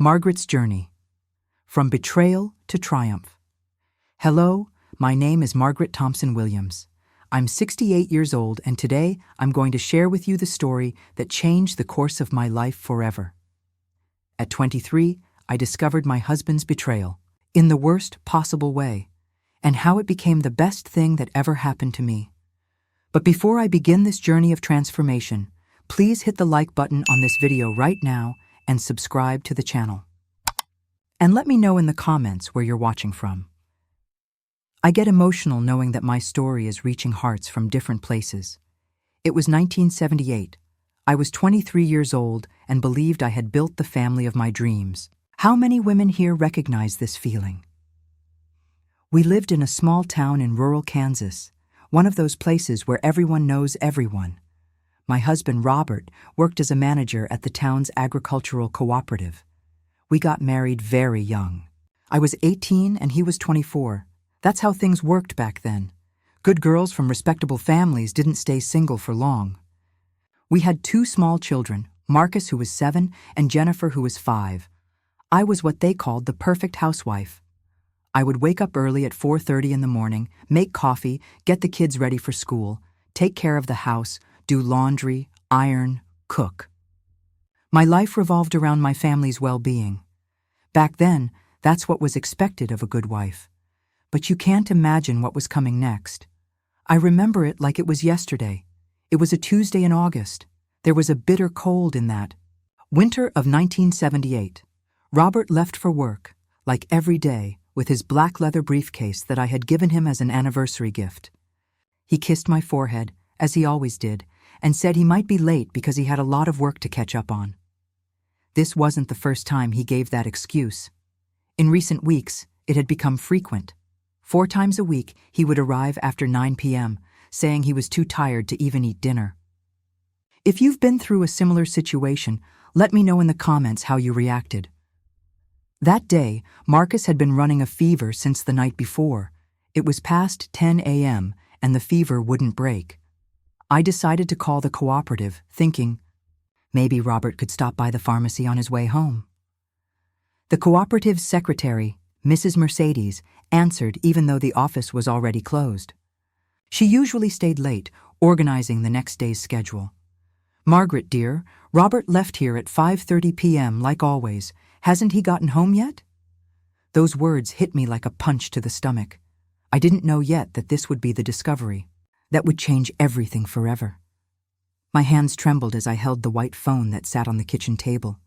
Margaret's Journey. From Betrayal to Triumph. Hello, my name is Margaret Thompson Williams. I'm 68 years old, and today I'm going to share with you the story that changed the course of my life forever. At 23, I discovered my husband's betrayal, in the worst possible way, and how it became the best thing that ever happened to me. But before I begin this journey of transformation, please hit the like button on this video right now and subscribe to the channel. And let me know in the comments where you're watching from. I get emotional knowing that my story is reaching hearts from different places. It was 1978. I was 23 years old and believed I had built the family of my dreams. How many women here recognize this feeling? We lived in a small town in rural Kansas, one of those places where everyone knows everyone. My husband, Robert, worked as a manager at the town's agricultural cooperative. We got married very young. I was 18 and he was 24. That's how things worked back then. Good girls from respectable families didn't stay single for long. We had 2 small children, Marcus, who was 7, and Jennifer, who was 5. I was what they called the perfect housewife. I would wake up early at 4:30 in the morning, make coffee, get the kids ready for school, take care of the house, do laundry, iron, cook. My life revolved around my family's well-being. Back then, that's what was expected of a good wife. But you can't imagine what was coming next. I remember it like it was yesterday. It was a Tuesday in August. There was a bitter cold in that winter of 1978. Robert left for work, like every day, with his black leather briefcase that I had given him as an anniversary gift. He kissed my forehead, as he always did, and said he might be late because he had a lot of work to catch up on. This wasn't the first time he gave that excuse. In recent weeks, it had become frequent. 4 times a week, he would arrive after 9 p.m., saying he was too tired to even eat dinner. If you've been through a similar situation, let me know in the comments how you reacted. That day, Marcus had been running a fever since the night before. It was past 10 a.m., and the fever wouldn't break. I decided to call the cooperative, thinking, maybe Robert could stop by the pharmacy on his way home. The cooperative's secretary, Mrs. Mercedes, answered even though the office was already closed. She usually stayed late, organizing the next day's schedule. "Margaret, dear, Robert left here at 5:30 p.m. like always. Hasn't he gotten home yet?" Those words hit me like a punch to the stomach. I didn't know yet that this would be the discovery that would change everything forever. My hands trembled as I held the white phone that sat on the kitchen table.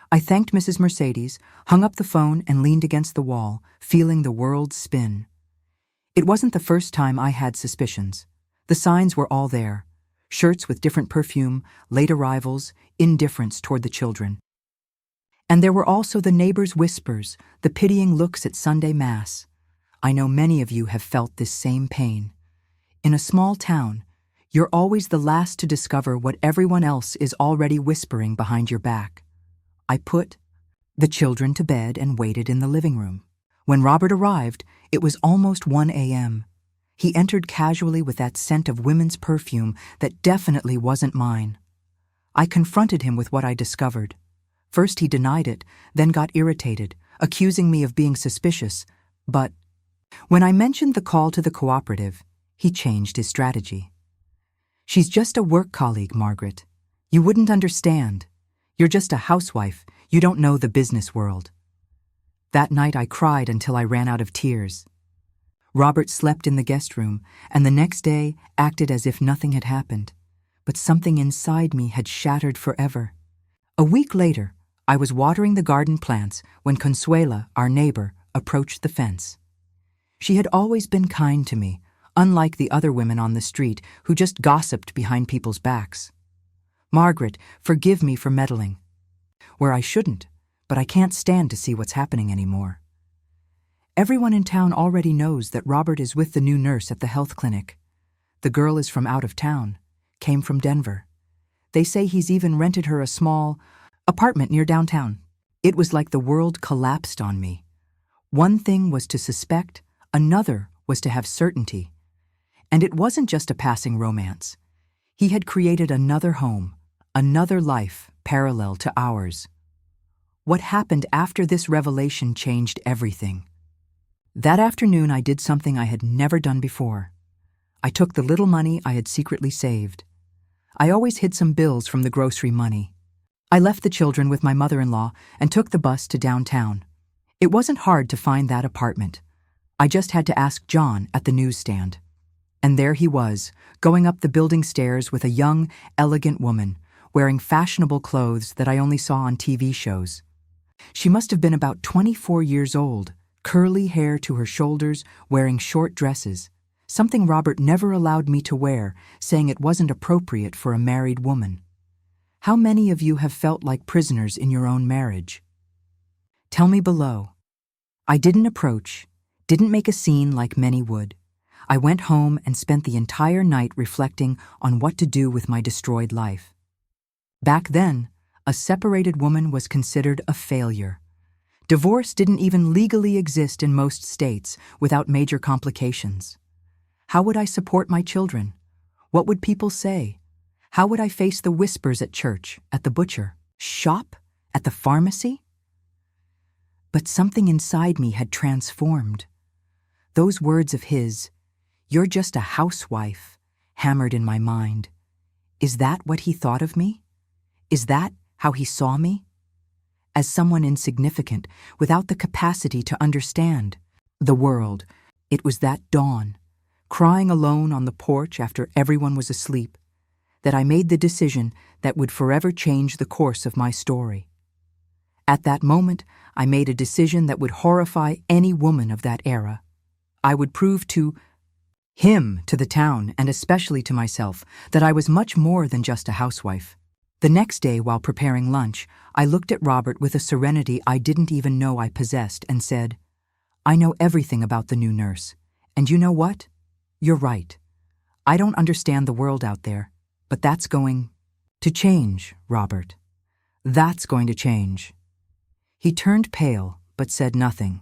I thanked Mrs. Mercedes, hung up the phone, and leaned against the wall, feeling the world spin. It wasn't the first time I had suspicions. The signs were all there. Shirts with different perfume, late arrivals, indifference toward the children. And there were also the neighbors' whispers, the pitying looks at Sunday Mass. I know many of you have felt this same pain. In a small town, you're always the last to discover what everyone else is already whispering behind your back. I put the children to bed and waited in the living room. When Robert arrived, it was almost 1 a.m. He entered casually with that scent of women's perfume that definitely wasn't mine. I confronted him with what I discovered. First he denied it, then got irritated, accusing me of being suspicious. But when I mentioned the call to the cooperative, he changed his strategy. "She's just a work colleague, Margaret. You wouldn't understand. You're just a housewife. You don't know the business world." That night I cried until I ran out of tears. Robert slept in the guest room, and the next day acted as if nothing had happened. But something inside me had shattered forever. A week later, I was watering the garden plants when Consuela, our neighbor, approached the fence. She had always been kind to me, unlike the other women on the street who just gossiped behind people's backs. "Margaret, forgive me for meddling." Where I shouldn't, but I can't stand to see what's happening anymore. Everyone in town already knows that Robert is with the new nurse at the health clinic. The girl is from out of town, came from Denver. They say he's even rented her a small apartment near downtown. It was like the world collapsed on me. One thing was to suspect, another was to have certainty. And it wasn't just a passing romance. He had created another home, another life parallel to ours. What happened after this revelation changed everything. That afternoon, I did something I had never done before. I took the little money I had secretly saved. I always hid some bills from the grocery money. I left the children with my mother-in-law and took the bus to downtown. It wasn't hard to find that apartment. I just had to ask John at the newsstand. And there he was, going up the building stairs with a young, elegant woman, wearing fashionable clothes that I only saw on TV shows. She must have been about 24 years old, curly hair to her shoulders, wearing short dresses, something Robert never allowed me to wear, saying it wasn't appropriate for a married woman. How many of you have felt like prisoners in your own marriage? Tell me below. I didn't approach, didn't make a scene like many would. I went home and spent the entire night reflecting on what to do with my destroyed life. Back then, a separated woman was considered a failure. Divorce didn't even legally exist in most states without major complications. How would I support my children? What would people say? How would I face the whispers at church, at the butcher, shop, at the pharmacy? But something inside me had transformed. Those words of his, "You're just a housewife," hammered in my mind. Is that what he thought of me? Is that how he saw me? As someone insignificant, without the capacity to understand the world. It was that dawn, crying alone on the porch after everyone was asleep, that I made the decision that would forever change the course of my story. At that moment, I made a decision that would horrify any woman of that era. I would prove to him, to the town, and especially to myself, that I was much more than just a housewife. The next day, while preparing lunch, I looked at Robert with a serenity I didn't even know I possessed and said, "I know everything about the new nurse. And you know what? You're right. I don't understand the world out there, but that's going to change, Robert. That's going to change." He turned pale, but said nothing.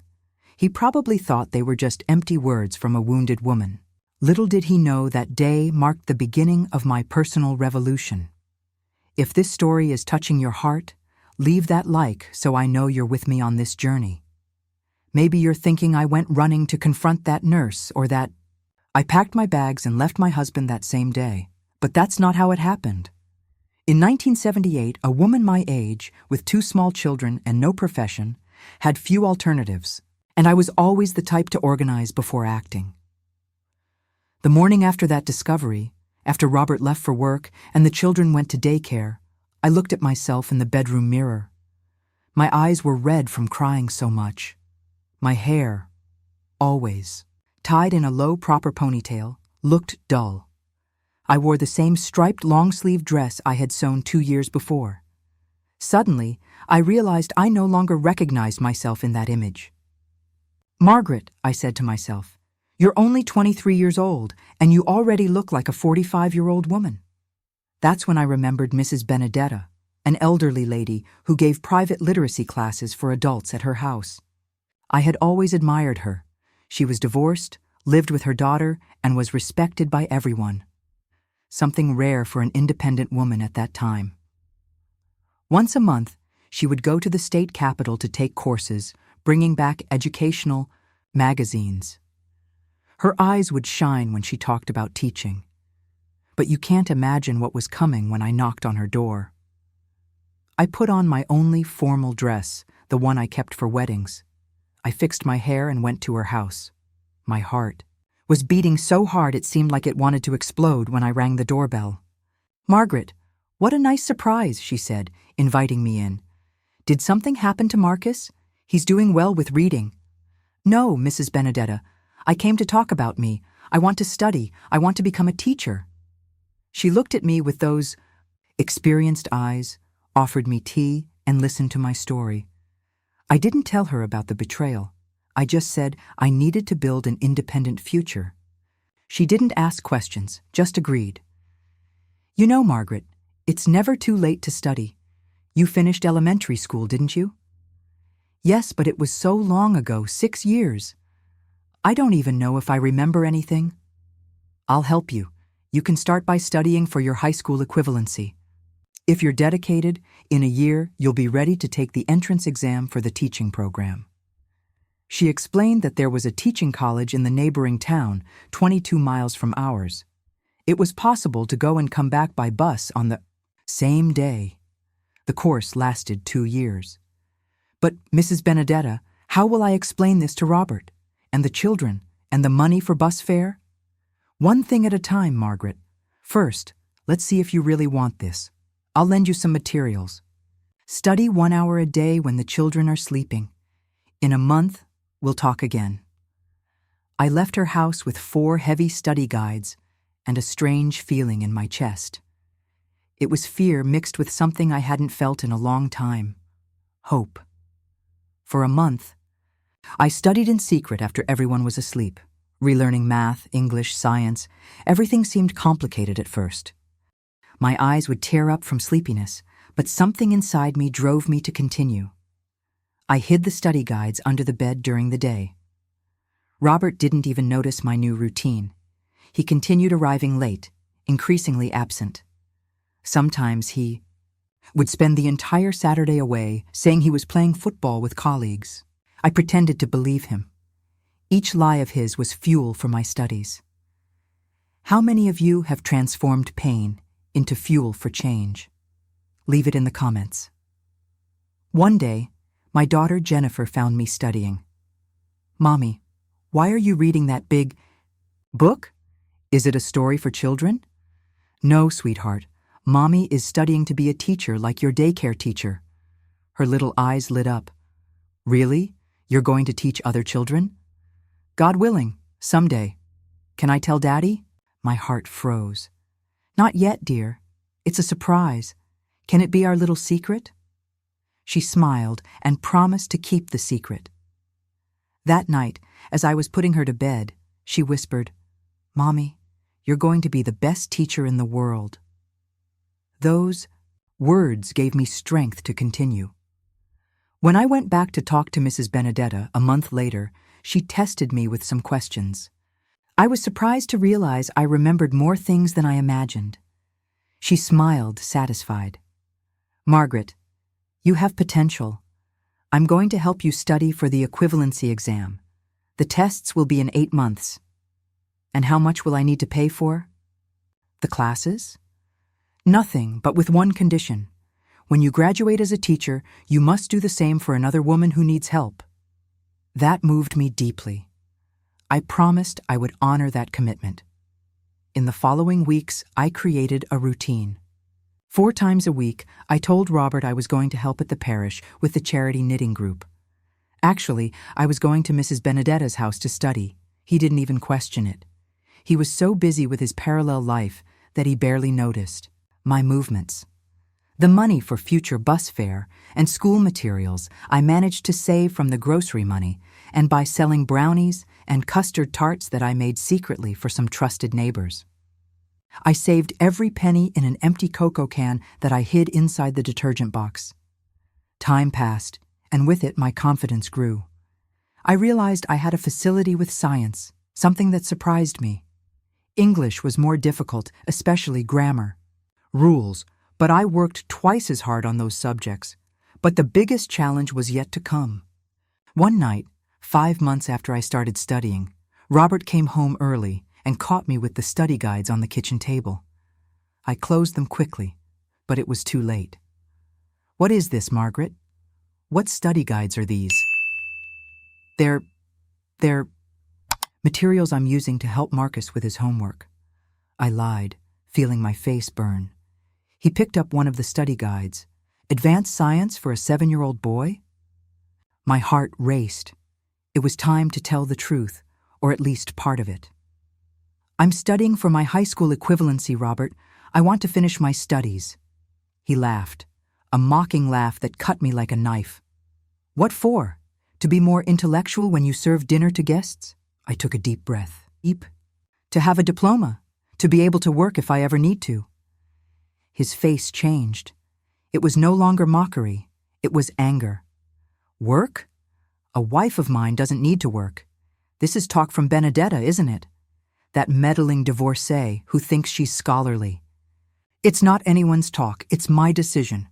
He probably thought they were just empty words from a wounded woman. Little did he know that day marked the beginning of my personal revolution. If this story is touching your heart, leave that like so I know you're with me on this journey. Maybe you're thinking I went running to confront that nurse or that I packed my bags and left my husband that same day. But that's not how it happened. In 1978, a woman my age, with 2 small children and no profession, had few alternatives, and I was always the type to organize before acting. The morning after that discovery, after Robert left for work and the children went to daycare, I looked at myself in the bedroom mirror. My eyes were red from crying so much. My hair, always, tied in a low proper ponytail, looked dull. I wore the same striped long-sleeve dress I had sewn 2 years before. Suddenly, I realized I no longer recognized myself in that image. "Margaret," I said to myself, "you're only 23 years old, and you already look like a 45-year-old woman." That's when I remembered Mrs. Benedetta, an elderly lady who gave private literacy classes for adults at her house. I had always admired her. She was divorced, lived with her daughter, and was respected by everyone. Something rare for an independent woman at that time. Once a month, she would go to the state capitol to take courses, bringing back educational magazines. Her eyes would shine when she talked about teaching. But you can't imagine what was coming when I knocked on her door. I put on my only formal dress, the one I kept for weddings. I fixed my hair and went to her house. My heart was beating so hard it seemed like it wanted to explode when I rang the doorbell. "Margaret, what a nice surprise," she said, inviting me in. "Did something happen to Marcus? He's doing well with reading." "No, Mrs. Benedetta. I came to talk about me. I want to study. I want to become a teacher." She looked at me with those experienced eyes, offered me tea, and listened to my story. I didn't tell her about the betrayal. I just said I needed to build an independent future. She didn't ask questions, just agreed. "You know, Margaret, it's never too late to study. You finished elementary school, didn't you?" "Yes, but it was so long ago, 6 years. I don't even know if I remember anything." "I'll help you. You can start by studying for your high school equivalency." If you're dedicated, in a year you'll be ready to take the entrance exam for the teaching program. She explained that there was a teaching college in the neighboring town, 22 miles from ours. It was possible to go and come back by bus on the same day. The course lasted 2 years. But, Mrs. Benedetta, how will I explain this to Robert? And the children? And the money for bus fare? One thing at a time, Margaret. First, let's see if you really want this. I'll lend you some materials. Study 1 hour a day when the children are sleeping. In a month, we'll talk again. I left her house with 4 heavy study guides and a strange feeling in my chest. It was fear mixed with something I hadn't felt in a long time. Hope. For a month, I studied in secret after everyone was asleep, relearning math, English, science. Everything seemed complicated at first. My eyes would tear up from sleepiness, but something inside me drove me to continue. I hid the study guides under the bed during the day. Robert didn't even notice my new routine. He continued arriving late, increasingly absent. Sometimes he would spend the entire Saturday away, saying he was playing football with colleagues. I pretended to believe him. Each lie of his was fuel for my studies. How many of you have transformed pain into fuel for change? Leave it in the comments. One day, my daughter Jennifer found me studying. Mommy, why are you reading that big book? Is it a story for children? No, sweetheart. Mommy is studying to be a teacher like your daycare teacher. Her little eyes lit up. Really? You're going to teach other children? God willing, someday. Can I tell Daddy? My heart froze. Not yet, dear. It's a surprise. Can it be our little secret? She smiled and promised to keep the secret. That night, as I was putting her to bed, she whispered, Mommy, you're going to be the best teacher in the world. Those words gave me strength to continue. When I went back to talk to Mrs. Benedetta a month later, she tested me with some questions. I was surprised to realize I remembered more things than I imagined. She smiled, satisfied. Margaret, you have potential. I'm going to help you study for the equivalency exam. The tests will be in 8 months. And how much will I need to pay for? The classes? Nothing, but with one condition. When you graduate as a teacher, you must do the same for another woman who needs help. That moved me deeply. I promised I would honor that commitment. In the following weeks, I created a routine. 4 times a week, I told Robert I was going to help at the parish with the charity knitting group. Actually, I was going to Mrs. Benedetta's house to study. He didn't even question it. He was so busy with his parallel life that he barely noticed my movements. The money for future bus fare and school materials I managed to save from the grocery money and by selling brownies and custard tarts that I made secretly for some trusted neighbors. I saved every penny in an empty cocoa can that I hid inside the detergent box. Time passed, and with it my confidence grew. I realized I had a facility with science, something that surprised me. English was more difficult, especially grammar. Rules, but I worked twice as hard on those subjects. But the biggest challenge was yet to come. One night, 5 months after I started studying, Robert came home early and caught me with the study guides on the kitchen table. I closed them quickly, but it was too late. What is this, Margaret? What study guides are these? They're materials I'm using to help Marcus with his homework. I lied, feeling my face burn. He picked up one of the study guides. Advanced Science for a 7-year-old boy? My heart raced. It was time to tell the truth, or at least part of it. I'm studying for my high school equivalency, Robert. I want to finish my studies. He laughed, a mocking laugh that cut me like a knife. What for? To be more intellectual when you serve dinner to guests? I took a deep breath. To have a diploma, to be able to work if I ever need to. His face changed. It was no longer mockery. It was anger. Work? A wife of mine doesn't need to work. This is talk from Benedetta, isn't it? That meddling divorcee who thinks she's scholarly. It's not anyone's talk, it's my decision.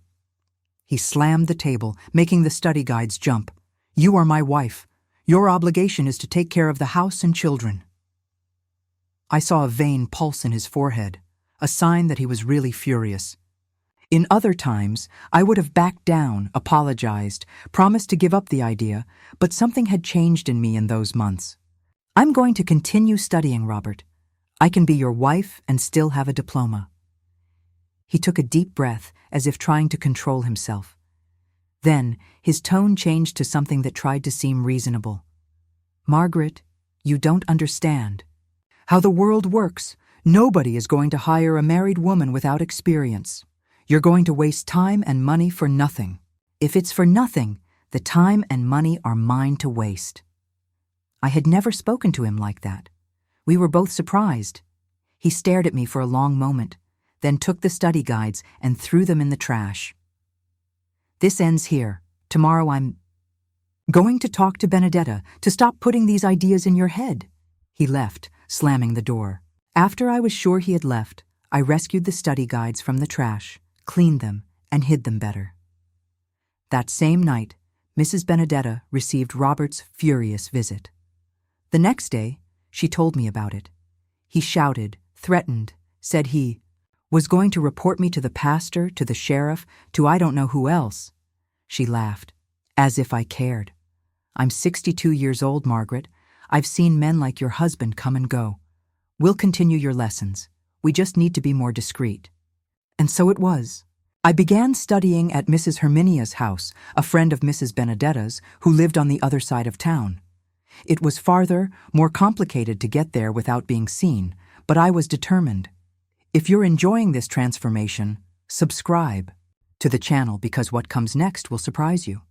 He slammed the table, making the study guides jump. You are my wife. Your obligation is to take care of the house and children. I saw a vein pulse in his forehead, a sign that he was really furious. In other times, I would have backed down, apologized, promised to give up the idea, but something had changed in me in those months. I'm going to continue studying, Robert. I can be your wife and still have a diploma. He took a deep breath, as if trying to control himself. Then, his tone changed to something that tried to seem reasonable. Margaret, you don't understand how the world works. Nobody is going to hire a married woman without experience. You're going to waste time and money for nothing. If it's for nothing, the time and money are mine to waste. I had never spoken to him like that. We were both surprised. He stared at me for a long moment, then took the study guides and threw them in the trash. This ends here. Tomorrow I'm going to talk to Benedetta to stop putting these ideas in your head. He left, slamming the door. After I was sure he had left, I rescued the study guides from the trash, cleaned them, and hid them better. That same night, Mrs. Benedetta received Robert's furious visit. The next day, she told me about it. He shouted, threatened, said he was going to report me to the pastor, to the sheriff, to I don't know who else. She laughed, as if I cared. I'm 62 years old, Margaret. I've seen men like your husband come and go. We'll continue your lessons. We just need to be more discreet. And so it was. I began studying at Mrs. Herminia's house, a friend of Mrs. Benedetta's, who lived on the other side of town. It was farther, more complicated to get there without being seen, but I was determined. If you're enjoying this transformation, subscribe to the channel because what comes next will surprise you.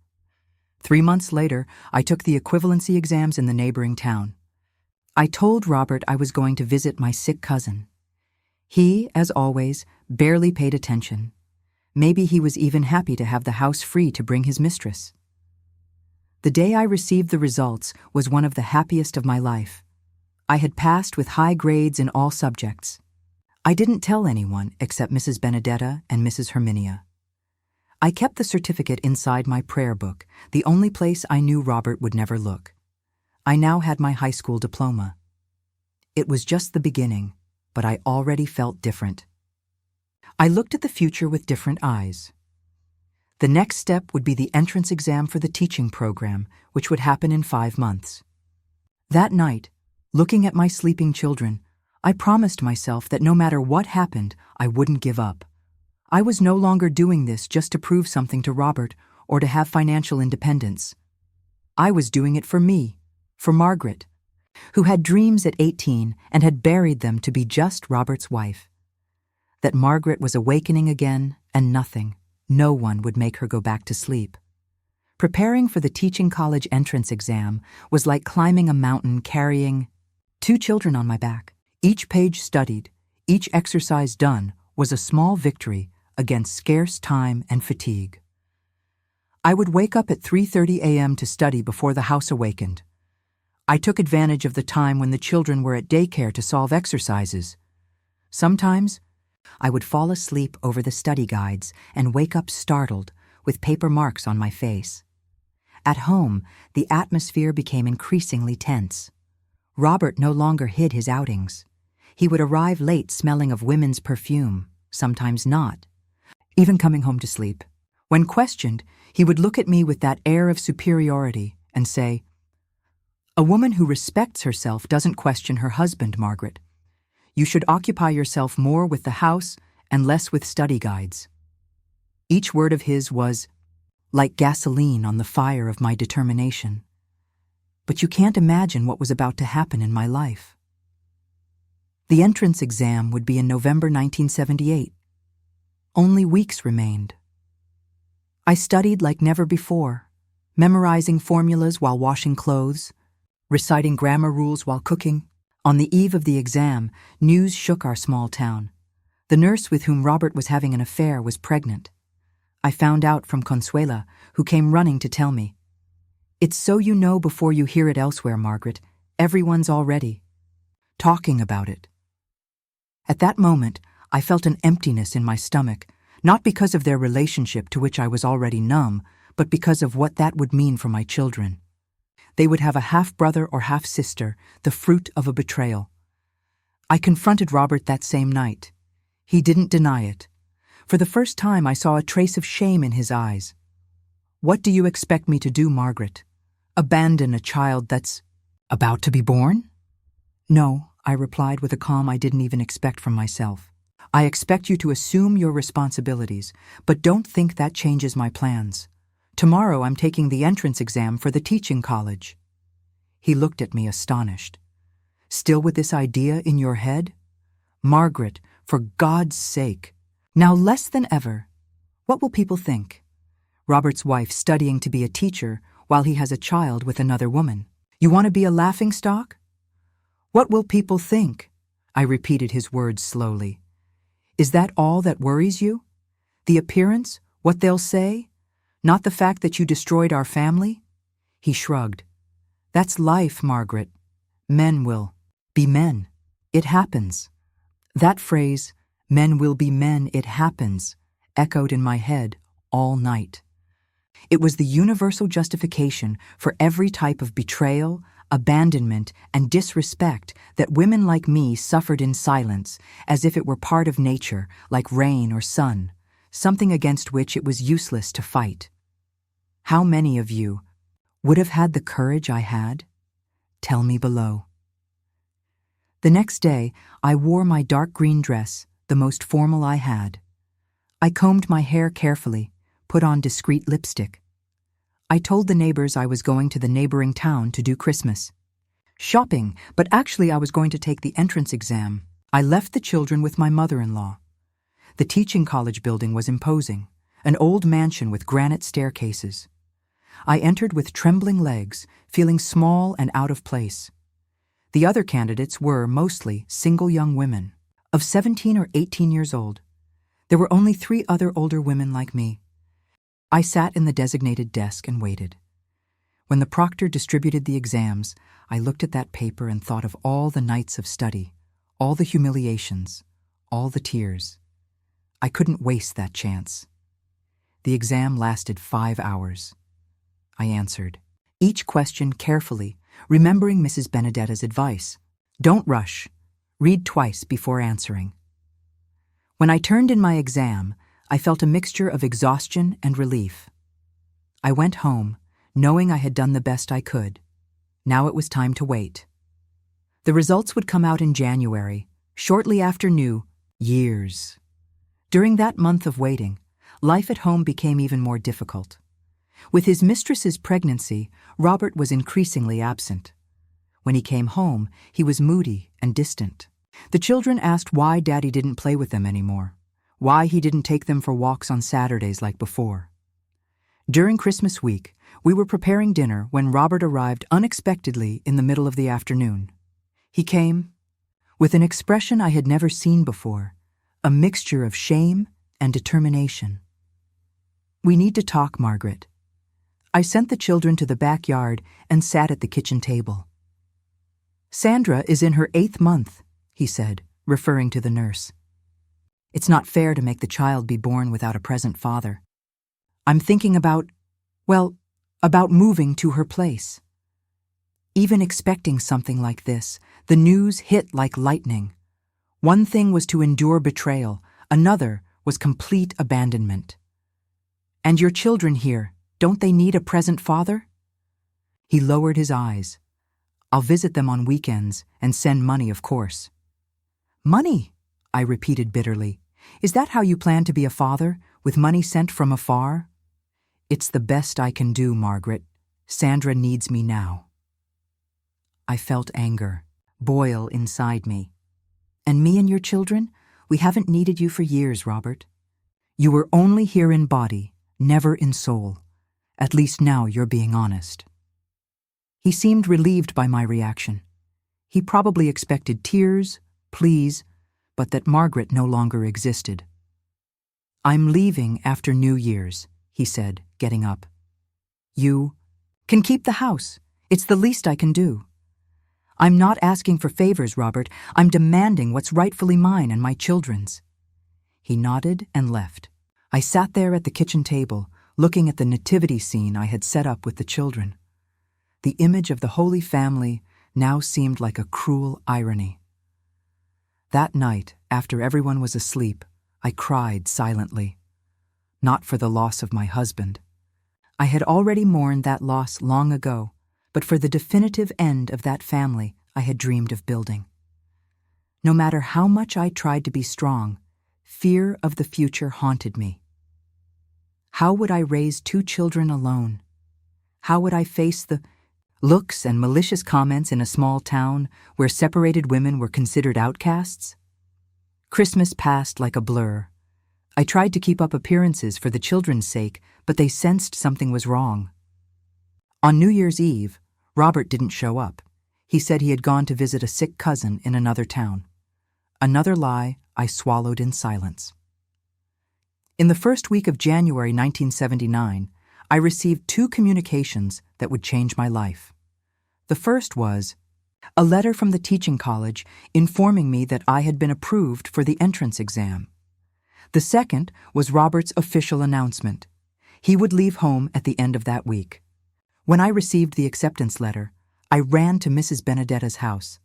3 months later, I took the equivalency exams in the neighboring town. I told Robert I was going to visit my sick cousin. He, as always, barely paid attention. Maybe he was even happy to have the house free to bring his mistress. The day I received the results was one of the happiest of my life. I had passed with high grades in all subjects. I didn't tell anyone except Mrs. Benedetta and Mrs. Herminia. I kept the certificate inside my prayer book, the only place I knew Robert would never look. I now had my high school diploma. It was just the beginning, but I already felt different. I looked at the future with different eyes. The next step would be the entrance exam for the teaching program, which would happen in 5 months. That night, looking at my sleeping children, I promised myself that no matter what happened, I wouldn't give up. I was no longer doing this just to prove something to Robert or to have financial independence. I was doing it for me, for Margaret, who had dreams at 18 and had buried them to be just Robert's wife. That Margaret was awakening again and nothing, no one would make her go back to sleep. Preparing for the teaching college entrance exam was like climbing a mountain carrying 2 children on my back. Each page studied, each exercise done was a small victory against scarce time and fatigue. I would wake up at 3:30 a.m. to study before the house awakened. I took advantage of the time when the children were at daycare to solve exercises. Sometimes, I would fall asleep over the study guides and wake up startled with paper marks on my face. At home, the atmosphere became increasingly tense. Robert no longer hid his outings. He would arrive late smelling of women's perfume, sometimes not, even coming home to sleep. When questioned, he would look at me with that air of superiority and say, "A woman who respects herself doesn't question her husband, Margaret. You should occupy yourself more with the house and less with study guides." Each word of his was like gasoline on the fire of my determination. But you can't imagine what was about to happen in my life. The entrance exam would be in November 1978. Only weeks remained. I studied like never before, memorizing formulas while washing clothes, reciting grammar rules while cooking. On the eve of the exam, news shook our small town. The nurse with whom Robert was having an affair was pregnant. I found out from Consuela, who came running to tell me. "It's so you know before you hear it elsewhere, Margaret. Everyone's already talking about it." At that moment, I felt an emptiness in my stomach, not because of their relationship to which I was already numb, but because of what that would mean for my children. They would have a half-brother or half-sister, the fruit of a betrayal. I confronted Robert that same night. He didn't deny it. For the first time, I saw a trace of shame in his eyes. "What do you expect me to do, Margaret? Abandon a child that's about to be born?" "No," I replied with a calm I didn't even expect from myself. "I expect you to assume your responsibilities, but don't think that changes my plans. Tomorrow I'm taking the entrance exam for the teaching college." He looked at me astonished. "Still with this idea in your head? Margaret, for God's sake. Now less than ever. What will people think? Robert's wife studying to be a teacher while he has a child with another woman. You want to be a laughingstock? What will people think?" I repeated his words slowly. "Is that all that worries you? The appearance? What they'll say? Not the fact that you destroyed our family?" He shrugged. "That's life, Margaret. Men will be men. It happens." That phrase, "men will be men, it happens," echoed in my head all night. It was the universal justification for every type of betrayal, abandonment, and disrespect that women like me suffered in silence, as if it were part of nature, like rain or sun, something against which it was useless to fight. How many of you would have had the courage I had? Tell me below. The next day, I wore my dark green dress, the most formal I had. I combed my hair carefully, put on discreet lipstick. I told the neighbors I was going to the neighboring town to do Christmas shopping, but actually I was going to take the entrance exam. I left the children with my mother-in-law. The teaching college building was imposing, an old mansion with granite staircases. I entered with trembling legs, feeling small and out of place. The other candidates were, mostly, single young women, of 17 or 18 years old. There were only 3 other older women like me. I sat in the designated desk and waited. When the proctor distributed the exams, I looked at that paper and thought of all the nights of study, all the humiliations, all the tears. I couldn't waste that chance. The exam lasted 5 hours. I answered each question carefully, remembering Mrs. Benedetta's advice. Don't rush. Read twice before answering. When I turned in my exam, I felt a mixture of exhaustion and relief. I went home, knowing I had done the best I could. Now it was time to wait. The results would come out in January, shortly after New Year's. During that month of waiting, life at home became even more difficult. With his mistress's pregnancy, Robert was increasingly absent. When he came home, he was moody and distant. The children asked why Daddy didn't play with them anymore, why he didn't take them for walks on Saturdays like before. During Christmas week, we were preparing dinner when Robert arrived unexpectedly in the middle of the afternoon. He came with an expression I had never seen before, a mixture of shame and determination. "We need to talk, Margaret." I sent the children to the backyard and sat at the kitchen table. "Sandra is in her 8th month," he said, referring to the nurse. "It's not fair to make the child be born without a present father. I'm thinking about moving to her place." Even expecting something like this, the news hit like lightning. One thing was to endure betrayal, another was complete abandonment. "And your children here, don't they need a present father?" He lowered his eyes. "I'll visit them on weekends and send money, of course." "Money?" I repeated bitterly. "Is that how you plan to be a father, with money sent from afar?" "It's the best I can do, Margaret. Sandra needs me now." I felt anger boil inside me. "And me and your children? We haven't needed you for years, Robert. You were only here in body, never in soul. At least now you're being honest." He seemed relieved by my reaction. He probably expected tears, pleas, but that Margaret no longer existed. "I'm leaving after New Year's," he said, getting up. "You can keep the house. It's the least I can do." "I'm not asking for favors, Robert. I'm demanding what's rightfully mine and my children's." He nodded and left. I sat there at the kitchen table, looking at the nativity scene I had set up with the children. The image of the Holy Family now seemed like a cruel irony. That night, after everyone was asleep, I cried silently. Not for the loss of my husband. I had already mourned that loss long ago, but for the definitive end of that family I had dreamed of building. No matter how much I tried to be strong, fear of the future haunted me. How would I raise 2 children alone? How would I face the looks and malicious comments in a small town where separated women were considered outcasts? Christmas passed like a blur. I tried to keep up appearances for the children's sake, but they sensed something was wrong. On New Year's Eve, Robert didn't show up. He said he had gone to visit a sick cousin in another town. Another lie I swallowed in silence. In the first week of January 1979, I received 2 communications that would change my life. The first was a letter from the teaching college informing me that I had been approved for the entrance exam. The second was Robert's official announcement. He would leave home at the end of that week. When I received the acceptance letter, I ran to Mrs. Benedetta's house.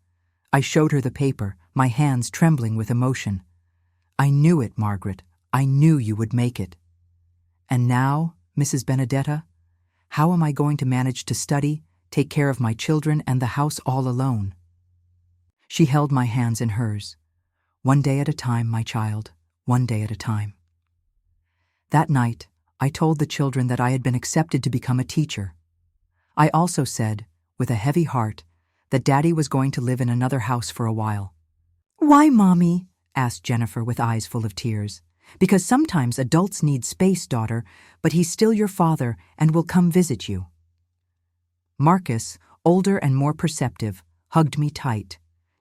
I showed her the paper, my hands trembling with emotion. I knew it, Margaret. I knew you would make it. And now, Mrs. Benedetta, how am I going to manage to study, take care of my children and the house all alone? She held my hands in hers. One day at a time, my child, one day at a time. That night, I told the children that I had been accepted to become a teacher. I also said, with a heavy heart, that Daddy was going to live in another house for a while. "Why, Mommy?" asked Jennifer with eyes full of tears. "Because sometimes adults need space, daughter, but he's still your father and will come visit you." Marcus, older and more perceptive, hugged me tight.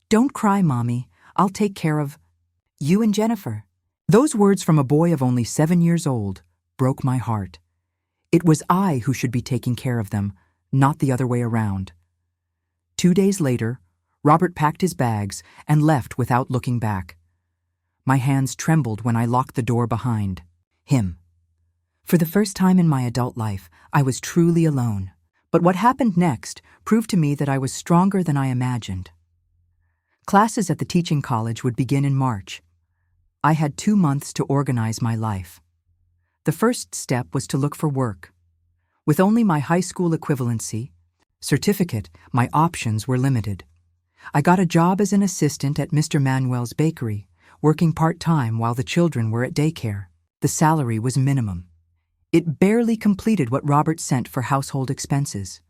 "Don't cry, Mommy. I'll take care of you and Jennifer." Those words from a boy of only 7 years old broke my heart. It was I who should be taking care of them, not the other way around. 2 days later, Robert packed his bags and left without looking back. My hands trembled when I locked the door behind him. For the first time in my adult life, I was truly alone. But what happened next proved to me that I was stronger than I imagined. Classes at the teaching college would begin in March. I had 2 months to organize my life. The first step was to look for work. With only my high school equivalency certificate, my options were limited. I got a job as an assistant at Mr. Manuel's bakery, working part-time while the children were at daycare. The salary was minimum. It barely completed what Robert sent for household expenses.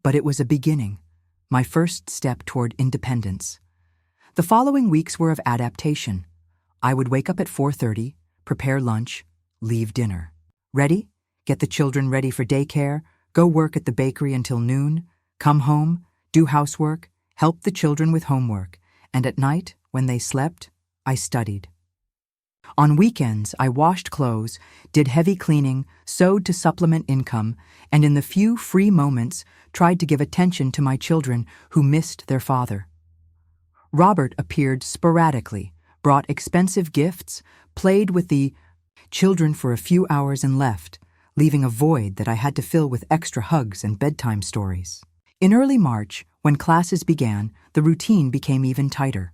But it was a beginning, my first step toward independence. The following weeks were of adaptation. I would wake up at 4:30, prepare lunch, leave dinner. Ready? Get the children ready for daycare, go work at the bakery until noon, come home, do housework, help the children with homework, and at night, when they slept, I studied. On weekends, I washed clothes, did heavy cleaning, sewed to supplement income, and in the few free moments, tried to give attention to my children who missed their father. Robert appeared sporadically, brought expensive gifts, played with the children for a few hours and left, leaving a void that I had to fill with extra hugs and bedtime stories. In early March, when classes began, the routine became even tighter.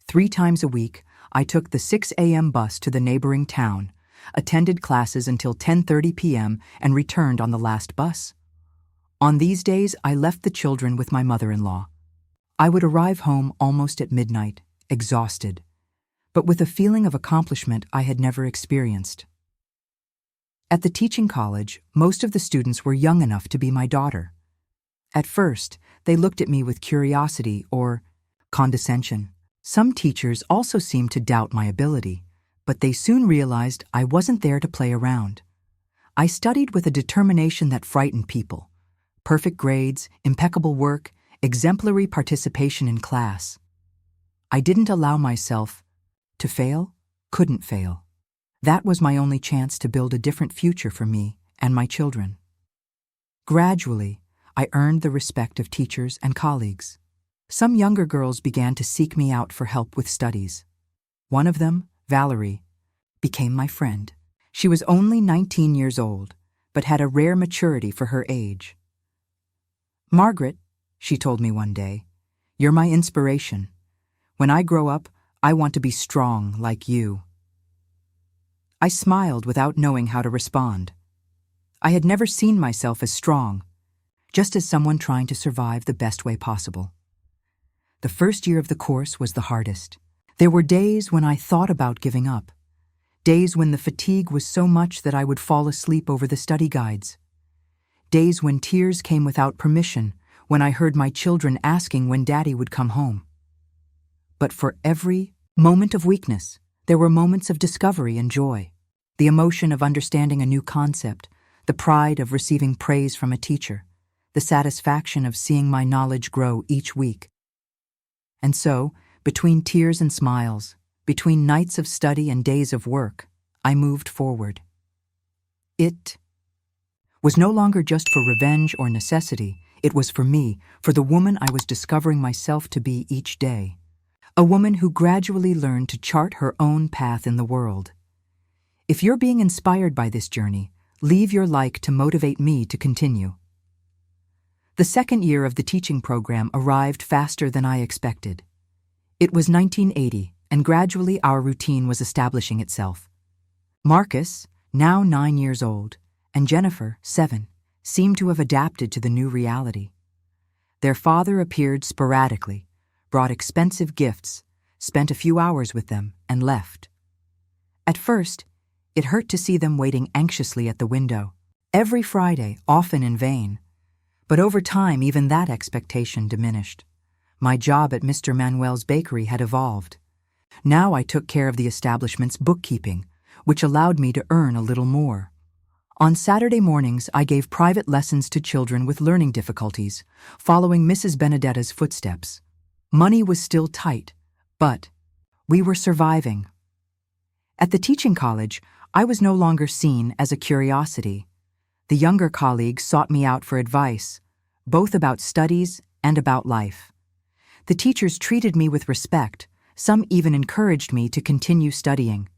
3 times a week, I took the 6 a.m. bus to the neighboring town, attended classes until 10:30 p.m. and returned on the last bus. On these days, I left the children with my mother-in-law. I would arrive home almost at midnight, exhausted, but with a feeling of accomplishment I had never experienced. At the teaching college, most of the students were young enough to be my daughter. At first, they looked at me with curiosity or condescension. Some teachers also seemed to doubt my ability, but they soon realized I wasn't there to play around. I studied with a determination that frightened people. Perfect grades, impeccable work, exemplary participation in class. I didn't allow myself to fail, couldn't fail. That was my only chance to build a different future for me and my children. Gradually, I earned the respect of teachers and colleagues. Some younger girls began to seek me out for help with studies. One of them, Valerie, became my friend. She was only 19 years old, but had a rare maturity for her age. "Margaret," she told me one day, "you're my inspiration. When I grow up, I want to be strong like you." I smiled without knowing how to respond. I had never seen myself as strong, just as someone trying to survive the best way possible. The first year of the course was the hardest. There were days when I thought about giving up, days when the fatigue was so much that I would fall asleep over the study guides, days when tears came without permission when I heard my children asking when Daddy would come home. But for every moment of weakness, there were moments of discovery and joy, the emotion of understanding a new concept, the pride of receiving praise from a teacher, the satisfaction of seeing my knowledge grow each week. And so, between tears and smiles, between nights of study and days of work, I moved forward. It was no longer just for revenge or necessity. It was for me, for the woman I was discovering myself to be each day. A woman who gradually learned to chart her own path in the world. If you're being inspired by this journey, leave your like to motivate me to continue. The second year of the teaching program arrived faster than I expected. It was 1980, and gradually our routine was establishing itself. Marcus, now 9 years old, and Jennifer, 7, seemed to have adapted to the new reality. Their father appeared sporadically, brought expensive gifts, spent a few hours with them, and left. At first, it hurt to see them waiting anxiously at the window, every Friday, often in vain. But over time, even that expectation diminished. My job at Mr. Manuel's bakery had evolved. Now I took care of the establishment's bookkeeping, which allowed me to earn a little more. On Saturday mornings, I gave private lessons to children with learning difficulties, following Mrs. Benedetta's footsteps. Money was still tight, but we were surviving. At the teaching college, I was no longer seen as a curiosity. The younger colleagues sought me out for advice, both about studies and about life. The teachers treated me with respect. Some even encouraged me to continue studying.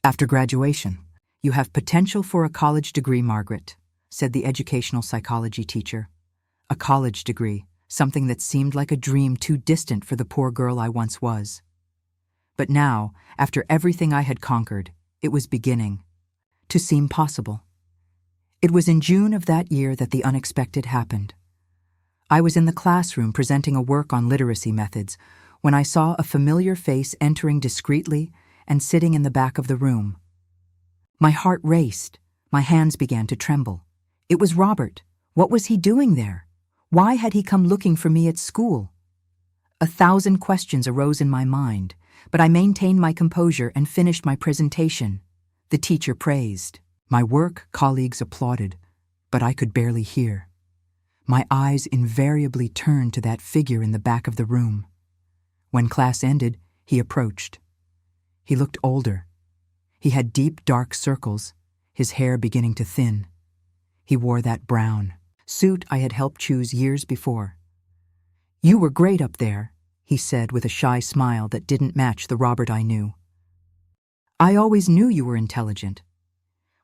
"After graduation, you have potential for a college degree, Margaret," said the educational psychology teacher. A college degree, something that seemed like a dream too distant for the poor girl I once was. But now, after everything I had conquered, it was beginning to seem possible. It was in June of that year that the unexpected happened. I was in the classroom presenting a work on literacy methods when I saw a familiar face entering discreetly and sitting in the back of the room. My heart raced. My hands began to tremble. It was Robert. What was he doing there? Why had he come looking for me at school? 1,000 questions arose in my mind, but I maintained my composure and finished my presentation. The teacher praised. My work, colleagues applauded, but I could barely hear. My eyes invariably turned to that figure in the back of the room. When class ended, he approached. He looked older. He had deep, dark circles, his hair beginning to thin. He wore that brown suit I had helped choose years before. "You were great up there," he said with a shy smile that didn't match the Robert I knew. "I always knew you were intelligent."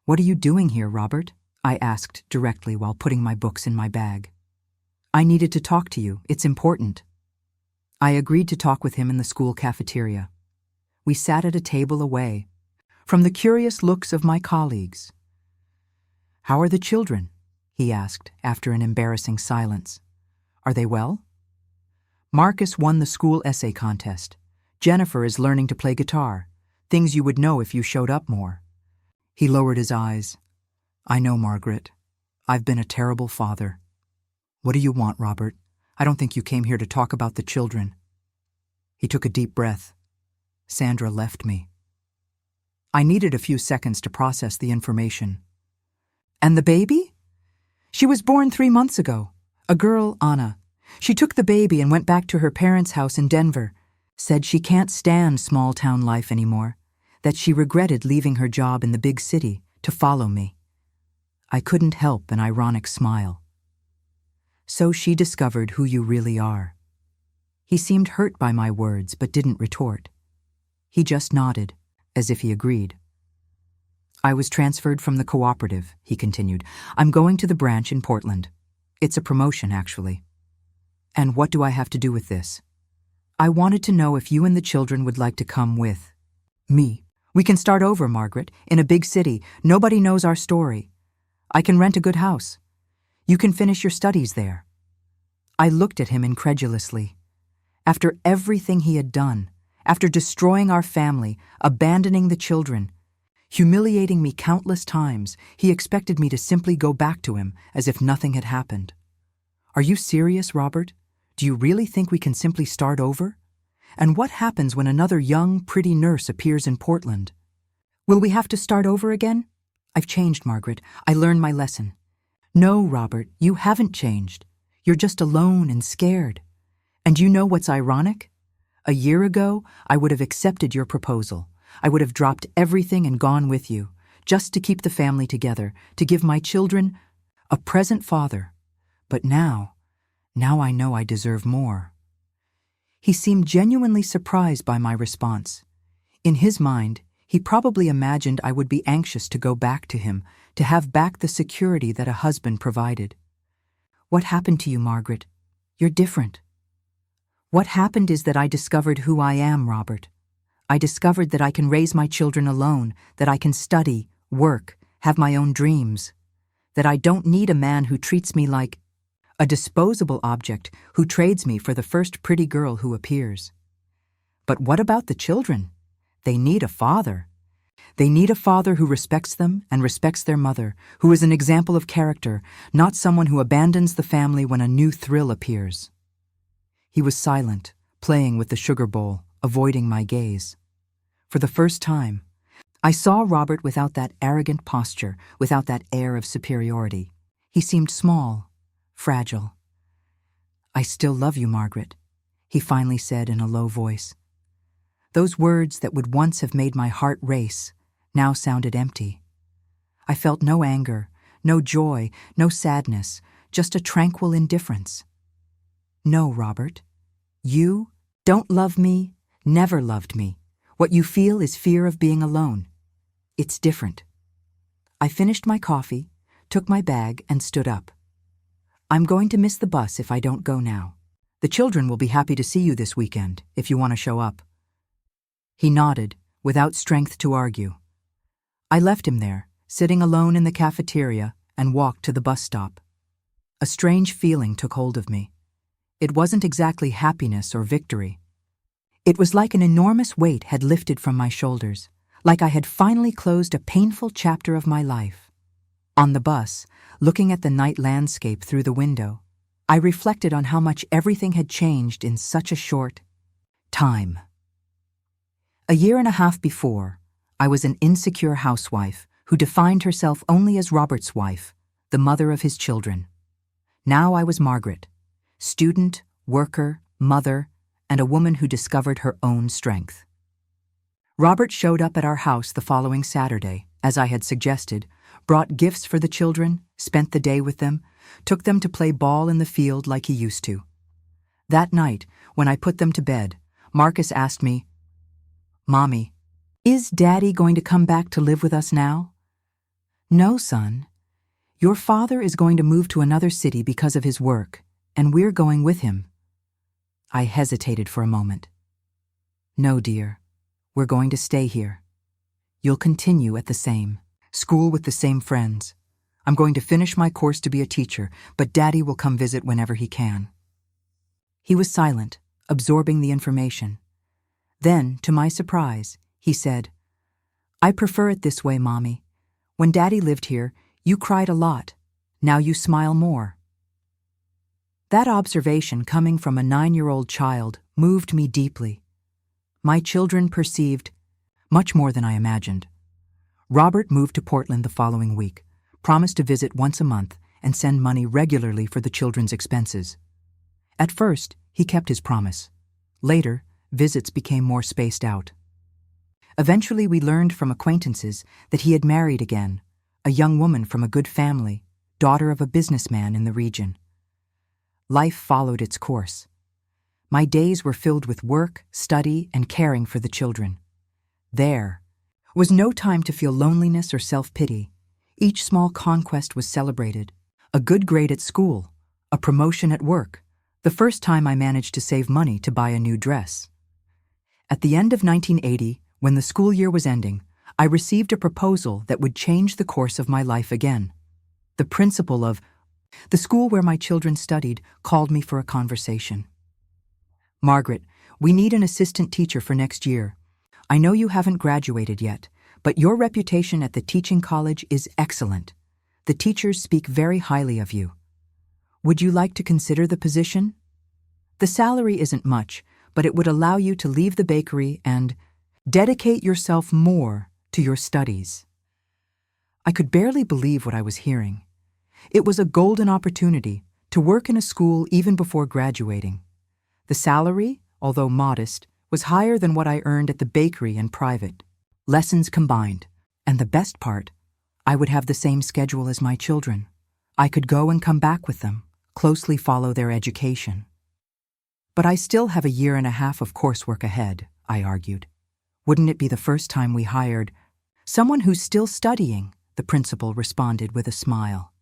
"What are you doing here, Robert?" I asked directly while putting my books in my bag. "I needed to talk to you. It's important." I agreed to talk with him in the school cafeteria. We sat at a table away from the curious looks of my colleagues. "How are the children?" he asked after an embarrassing silence. "Are they well?" "Marcus won the school essay contest. Jennifer is learning to play guitar, things you would know if you showed up more." He lowered his eyes. "I know, Margaret. I've been a terrible father." "What do you want, Robert? I don't think you came here to talk about the children." He took a deep breath. "Sandra left me." I needed a few seconds to process the information. "And the baby?" "She was born 3 months ago. A girl, Anna. She took the baby and went back to her parents' house in Denver. Said she can't stand small-town life anymore, that she regretted leaving her job in the big city to follow me." I couldn't help an ironic smile. "So she discovered who you really are." He seemed hurt by my words but didn't retort. He just nodded. as if he agreed. I was transferred from the cooperative, he continued. I'm going to the branch in Portland. It's a promotion, actually. And what do I have to do with this? I wanted to know if you and the children would like to come with me. We can start over, Margaret, in a big city. Nobody knows our story. I can rent a good house. You can finish your studies there. I looked at him incredulously. After everything he had done, after destroying our family, abandoning the children, humiliating me countless times, he expected me to simply go back to him as if nothing had happened. Are you serious, Robert? Do you really think we can simply start over? And what happens when another young, pretty nurse appears in Portland? Will we have to start over again? I've changed, Margaret. I learned my lesson. No, Robert, you haven't changed. You're just alone and scared. And you know what's ironic? A year ago, I would have accepted your proposal. I would have dropped everything and gone with you, just to keep the family together, to give my children a present father. But now I know I deserve more. He seemed genuinely surprised by my response. In his mind, he probably imagined I would be anxious to go back to him, to have back the security that a husband provided. What happened to you, Margaret? You're different. What happened is that I discovered who I am, Robert. I discovered that I can raise my children alone, that I can study, work, have my own dreams, that I don't need a man who treats me like a disposable object, who trades me for the first pretty girl who appears. But what about the children? They need a father. They need a father who respects them and respects their mother, who is an example of character, not someone who abandons the family when a new thrill appears. He was silent, playing with the sugar bowl, avoiding my gaze. For the first time, I saw Robert without that arrogant posture, without that air of superiority. He seemed small, fragile. I still love you, Margaret, he finally said in a low voice. Those words that would once have made my heart race now sounded empty. I felt no anger, no joy, no sadness, just a tranquil indifference. No, Robert, you don't love me, never loved me. What you feel is fear of being alone. It's different. I finished my coffee, took my bag, and stood up. I'm going to miss the bus if I don't go now. The children will be happy to see you this weekend, if you want to show up. He nodded, without strength to argue. I left him there, sitting alone in the cafeteria, and walked to the bus stop. A strange feeling took hold of me. It wasn't exactly happiness or victory. It was like an enormous weight had lifted from my shoulders, like I had finally closed a painful chapter of my life. On the bus, looking at the night landscape through the window, I reflected on how much everything had changed in such a short time. A year and a half before, I was an insecure housewife who defined herself only as Robert's wife, the mother of his children. Now I was Margaret, student, worker, mother, and a woman who discovered her own strength. Robert showed up at our house the following Saturday, as I had suggested, brought gifts for the children, spent the day with them, took them to play ball in the field like he used to. That night, when I put them to bed, Marcus asked me, "Mommy, is Daddy going to come back to live with us now?" "No, son. Your father is going to move to another city because of his work, and we're going with him." I hesitated for a moment. "No, dear. We're going to stay here. You'll continue at the same school with the same friends. I'm going to finish my course to be a teacher, but Daddy will come visit whenever he can." He was silent, absorbing the information. Then, to my surprise, he said, "I prefer it this way, Mommy. When Daddy lived here, you cried a lot. Now you smile more." That observation, coming from a 9-year-old child, moved me deeply. My children perceived much more than I imagined. Robert moved to Portland the following week, promised to visit once a month, and send money regularly for the children's expenses. At first, he kept his promise. Later, visits became more spaced out. Eventually, we learned from acquaintances that he had married again, a young woman from a good family, daughter of a businessman in the region. Life followed its course. My days were filled with work, study, and caring for the children. There, Was no time to feel loneliness or self-pity. Each small conquest was celebrated. A good grade at school, a promotion at work, the first time I managed to save money to buy a new dress. At the end of 1980, when the school year was ending, I received a proposal that would change the course of my life again. The principal of the school where my children studied called me for a conversation. "Margaret, we need an assistant teacher for next year. I know you haven't graduated yet, but your reputation at the teaching college is excellent. The teachers speak very highly of you. Would you like to consider the position? The salary isn't much, but it would allow you to leave the bakery and dedicate yourself more to your studies." I could barely believe what I was hearing. It was a golden opportunity to work in a school even before graduating. The salary, although modest, was higher than what I earned at the bakery and private. Lessons combined. And the best part, I would have the same schedule as my children. I could go and come back with them, closely follow their education. "But I still have a year and a half of coursework ahead," I argued. "Wouldn't it be the first time we hired someone who's still studying?" the principal responded with a smile.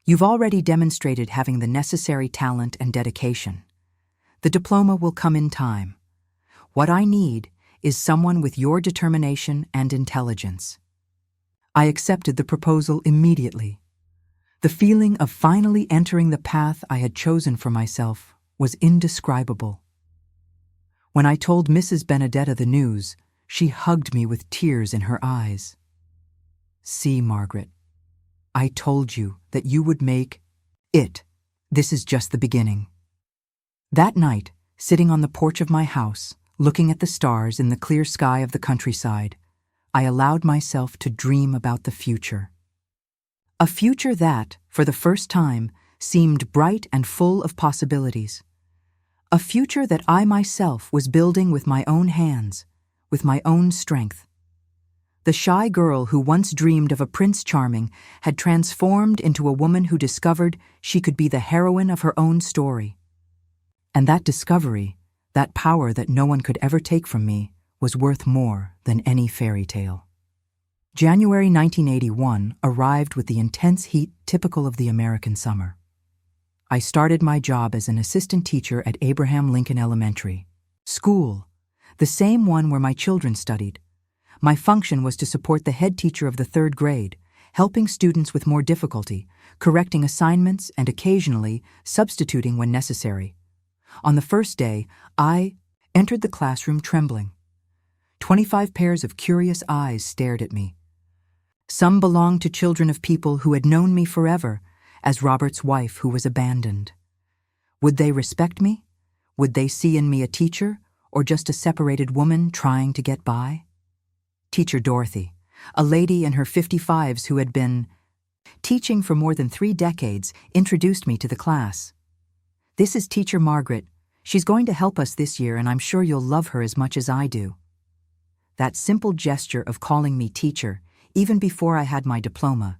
"You've already demonstrated having the necessary talent and dedication. The diploma will come in time. What I need is someone with your determination and intelligence." I accepted the proposal immediately. The feeling of finally entering the path I had chosen for myself was indescribable. When I told Mrs. Benedetta the news, she hugged me with tears in her eyes. "See, Margaret, I told you that you would make it. This is just the beginning." That night, sitting on the porch of my house, looking at the stars in the clear sky of the countryside, I allowed myself to dream about the future. A future that, for the first time, seemed bright and full of possibilities. A future that I myself was building with my own hands, with my own strength. The shy girl who once dreamed of a Prince Charming had transformed into a woman who discovered she could be the heroine of her own story. And that discovery, that power that no one could ever take from me, was worth more than any fairy tale. January 1981 arrived with the intense heat typical of the American summer. I started my job as an assistant teacher at Abraham Lincoln Elementary School, the same one where my children studied. My function was to support the head teacher of the 3rd grade, helping students with more difficulty, correcting assignments, and occasionally substituting when necessary. On the first day, I entered the classroom trembling. 25 pairs of curious eyes stared at me. Some belonged to children of people who had known me forever, as Robert's wife who was abandoned. Would they respect me? Would they see in me a teacher, or just a separated woman trying to get by? Teacher Dorothy, a lady in her 55s who had been teaching for more than 3 decades, introduced me to the class. "This is Teacher Margaret. She's going to help us this year, and I'm sure you'll love her as much as I do." That simple gesture of calling me teacher, even before I had my diploma,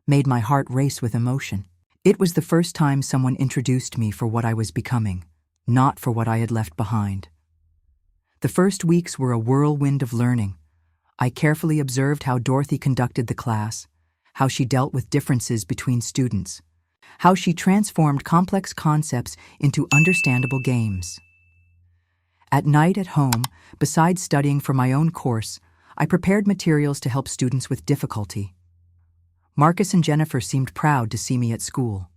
made my heart race with emotion. It was the first time someone introduced me for what I was becoming, not for what I had left behind. The first weeks were a whirlwind of learning. I carefully observed how Dorothy conducted the class, how she dealt with differences between students, how she transformed complex concepts into understandable games. At night at home, besides studying for my own course, I prepared materials to help students with difficulty. Marcus and Jennifer seemed proud to see me at school.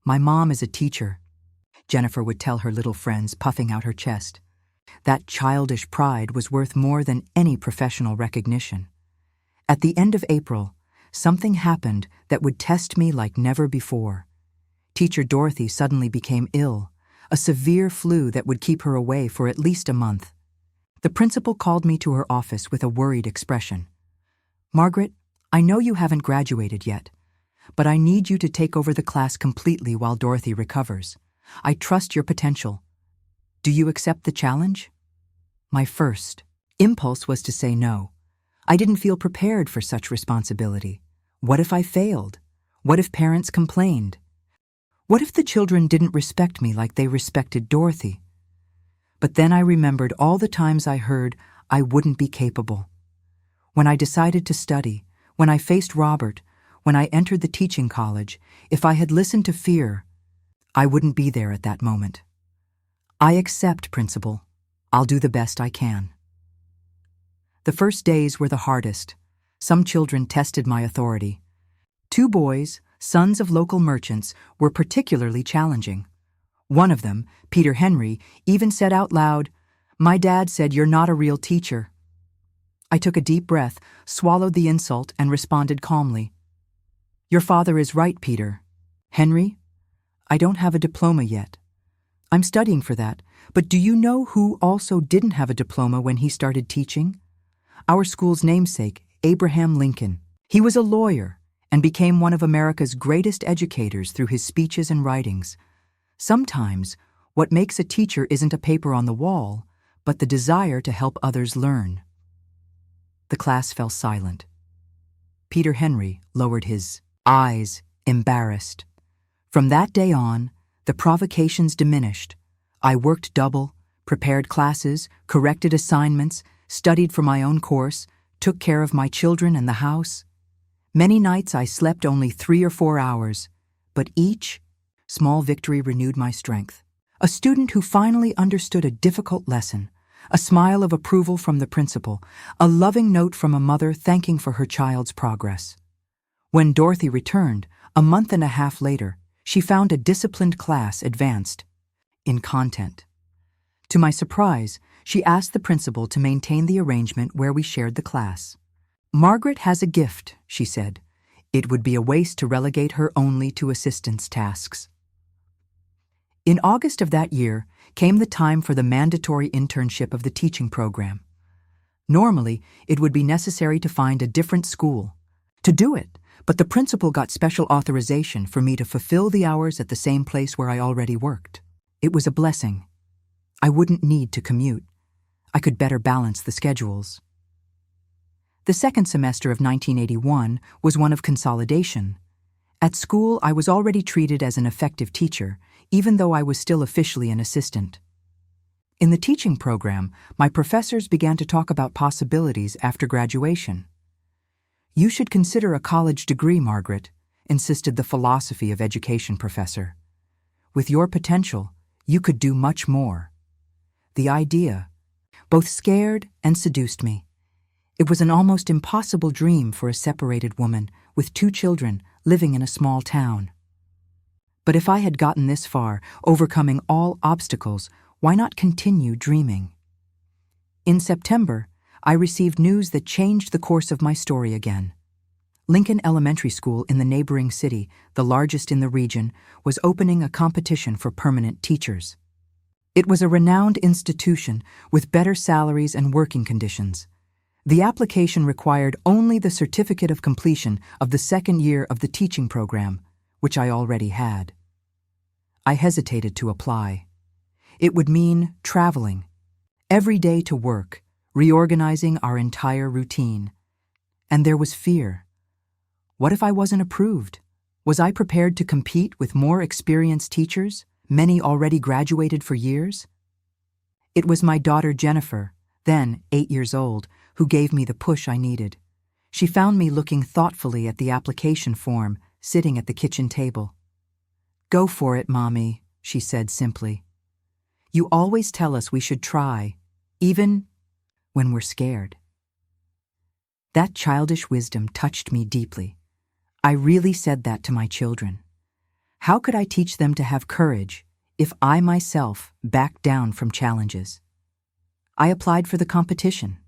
"My mom is a teacher," Jennifer would tell her little friends, puffing out her chest. That childish pride was worth more than any professional recognition. At the end of April, something happened that would test me like never before. Teacher Dorothy suddenly became ill, a severe flu that would keep her away for at least a month. The principal called me to her office with a worried expression. "Margaret, I know you haven't graduated yet, but I need you to take over the class completely while Dorothy recovers. I trust your potential. Do you accept the challenge?" My first impulse was to say no. I didn't feel prepared for such responsibility. What if I failed? What if parents complained? What if the children didn't respect me like they respected Dorothy? But then I remembered all the times I heard I wouldn't be capable. When I decided to study, when I faced Robert, when I entered the teaching college, if I had listened to fear, I wouldn't be there at that moment. I accept, Principal. I'll do the best I can. The first days were the hardest. Some children tested my authority. 2 boys, sons of local merchants, were particularly challenging. One of them, Peter Henry, even said out loud, "My dad said you're not a real teacher." I took a deep breath, swallowed the insult, and responded calmly. "Your father is right, Peter. Henry, I don't have a diploma yet. I'm studying for that, but do you know who also didn't have a diploma when he started teaching? Our school's namesake, Abraham Lincoln. He was a lawyer and became one of America's greatest educators through his speeches and writings. Sometimes, what makes a teacher isn't a paper on the wall, but the desire to help others learn." The class fell silent. Peter Henry lowered his eyes, embarrassed. From that day on, the provocations diminished. I worked double, prepared classes, corrected assignments, studied for my own course, took care of my children and the house. Many nights I slept only 3 or 4 hours, but each small victory renewed my strength. A student who finally understood a difficult lesson, a smile of approval from the principal, a loving note from a mother thanking for her child's progress. When Dorothy returned, a month and a half later, she found a disciplined class advanced in content. To my surprise, she asked the principal to maintain the arrangement where we shared the class. "Margaret has a gift," she said. "It would be a waste to relegate her only to assistance tasks." In August of that year came the time for the mandatory internship of the teaching program. Normally, it would be necessary to find a different school to do it, but the principal got special authorization for me to fulfill the hours at the same place where I already worked. It was a blessing. I wouldn't need to commute. I could better balance the schedules. The second semester of 1981 was one of consolidation. At school, I was already treated as an effective teacher, even though I was still officially an assistant. In the teaching program, my professors began to talk about possibilities after graduation. "You should consider a college degree, Margaret," insisted the philosophy of education professor. "With your potential, you could do much more." The idea both scared and seduced me. It was an almost impossible dream for a separated woman with 2 children living in a small town. But if I had gotten this far, overcoming all obstacles, why not continue dreaming? In September, I received news that changed the course of my story again. Lincoln Elementary School in the neighboring city, the largest in the region, was opening a competition for permanent teachers. It was a renowned institution with better salaries and working conditions. The application required only the certificate of completion of the 2nd year of the teaching program, which I already had. I hesitated to apply. It would mean traveling, every day to work, reorganizing our entire routine. And there was fear. What if I wasn't approved? Was I prepared to compete with more experienced teachers, many already graduated for years? It was my daughter Jennifer, then 8 years old, who gave me the push I needed. She found me looking thoughtfully at the application form, sitting at the kitchen table. "Go for it, Mommy," she said simply. "You always tell us we should try, even when we're scared." That childish wisdom touched me deeply. I really said that to my children. How could I teach them to have courage if I myself backed down from challenges? I applied for the competition.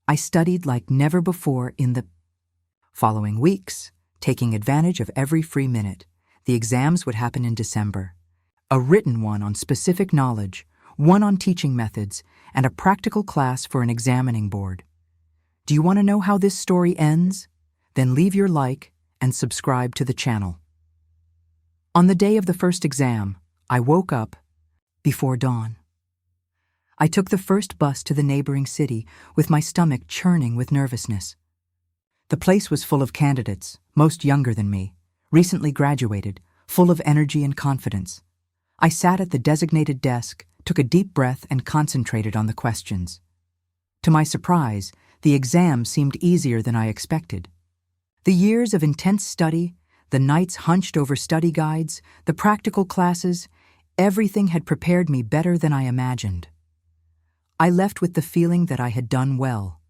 I studied like never before in the following weeks, taking advantage of every free minute. The exams would happen in December. A written one on specific knowledge, one on teaching methods, and a practical class for an examining board. Do you want to know how this story ends? Then leave your like and subscribe to the channel. On the day of the first exam, I woke up before dawn. I took the first bus to the neighboring city with my stomach churning with nervousness. The place was full of candidates, most younger than me, recently graduated, full of energy and confidence. I sat at the designated desk, took a deep breath, and concentrated on the questions. To my surprise, The exam seemed easier than I expected. The years of intense study, the nights hunched over study guides, the practical classes, everything had prepared me better than I imagined. I left with the feeling that I had done well.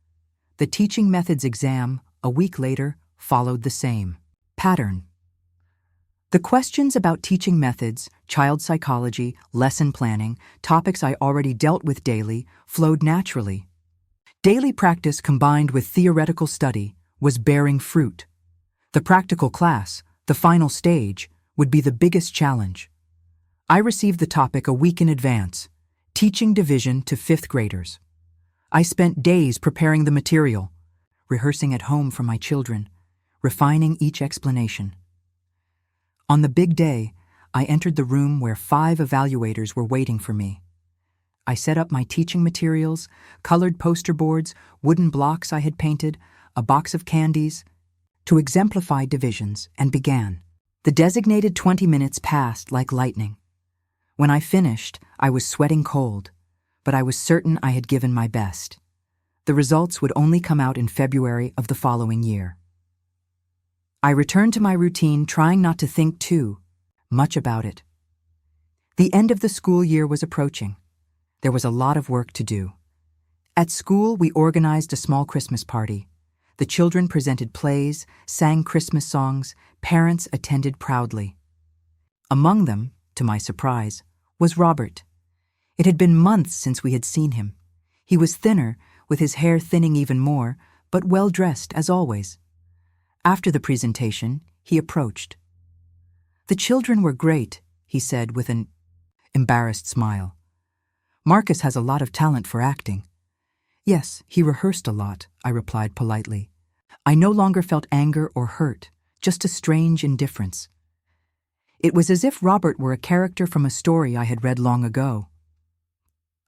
The teaching methods exam, a week later, followed the same pattern. The questions about teaching methods, child psychology, lesson planning, topics I already dealt with daily, flowed naturally. Daily practice combined with theoretical study was bearing fruit. The practical class, the final stage, would be the biggest challenge. I received the topic a week in advance, teaching division to fifth graders. I spent days preparing the material, rehearsing at home for my children, refining each explanation. On the big day, I entered the room where 5 evaluators were waiting for me. I set up my teaching materials, colored poster boards, wooden blocks I had painted, a box of candies, to exemplify divisions, and began. The designated 20 minutes passed like lightning. When I finished, I was sweating cold, but I was certain I had given my best. The results would only come out in February of the following year. I returned to my routine, trying not to think too much about it. The end of the school year was approaching. There was a lot of work to do. At school, we organized a small Christmas party. The children presented plays, sang Christmas songs, parents attended proudly. Among them, to my surprise, was Robert. It had been months since we had seen him. He was thinner, with his hair thinning even more, but well-dressed as always. After the presentation, he approached. "The children were great," he said with an embarrassed smile. "Marcus has a lot of talent for acting." "Yes, he rehearsed a lot," I replied politely. I no longer felt anger or hurt, just a strange indifference. It was as if Robert were a character from a story I had read long ago.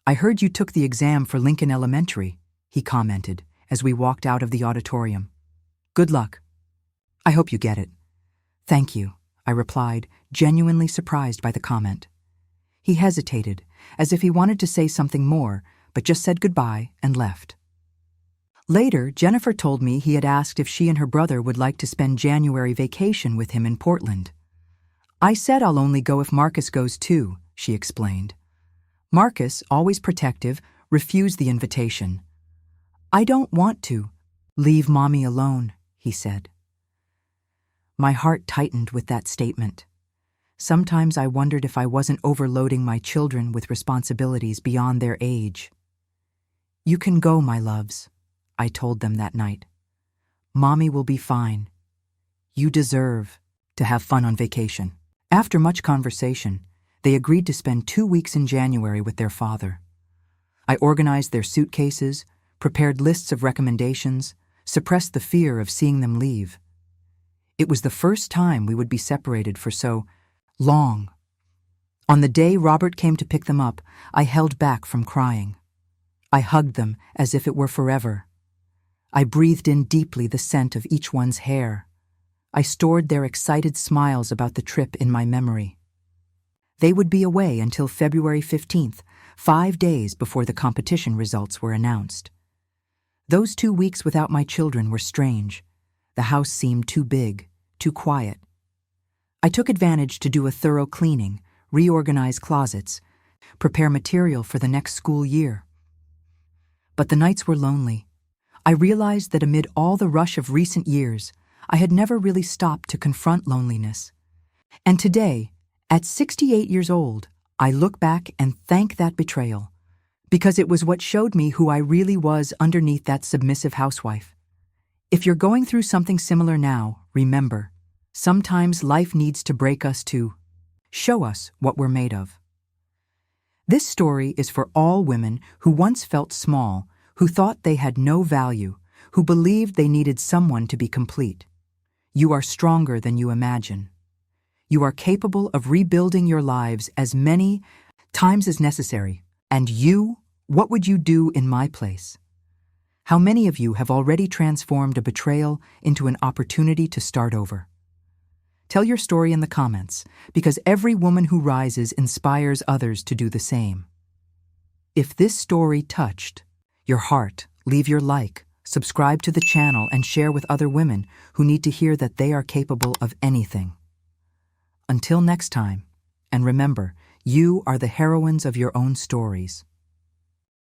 "I heard you took the exam for Lincoln Elementary," he commented as we walked out of the auditorium. "Good luck. I hope you get it." "Thank you," I replied, genuinely surprised by the comment. He hesitated, as if he wanted to say something more, but just said goodbye and left. Later, Jennifer told me he had asked if she and her brother would like to spend January vacation with him in Portland. "I said I'll only go if Marcus goes too," she explained. Marcus, always protective, refused the invitation. "I don't want to. Leave Mommy alone," he said. My heart tightened with that statement. Sometimes I wondered if I wasn't overloading my children with responsibilities beyond their age. "You can go, my loves," I told them that night. "Mommy will be fine. You deserve to have fun on vacation." After much conversation, they agreed to spend 2 weeks in January with their father. I organized their suitcases, prepared lists of recommendations, suppressed the fear of seeing them leave. It was the first time we would be separated for so long. On the day Robert came to pick them up, I held back from crying. I hugged them as if it were forever. I breathed in deeply the scent of each one's hair. I stored their excited smiles about the trip in my memory. They would be away until February 15th, 5 days before the competition results were announced. Those 2 weeks without my children were strange. The house seemed too big, too quiet. I took advantage to do a thorough cleaning, reorganize closets, prepare material for the next school year. But the nights were lonely. I realized that amid all the rush of recent years, I had never really stopped to confront loneliness. And today, at 68 years old, I look back and thank that betrayal, because it was what showed me who I really was underneath that submissive housewife. If you're going through something similar now, remember, sometimes life needs to break us to show us what we're made of. This story is for all women who once felt small, who thought they had no value, who believed they needed someone to be complete. You are stronger than you imagine. You are capable of rebuilding your lives as many times as necessary. And you, what would you do in my place? How many of you have already transformed a betrayal into an opportunity to start over? Tell your story in the comments, because every woman who rises inspires others to do the same. If this story touched your heart, leave your like, subscribe to the channel, and share with other women who need to hear that they are capable of anything. Until next time, and remember, you are the heroines of your own stories.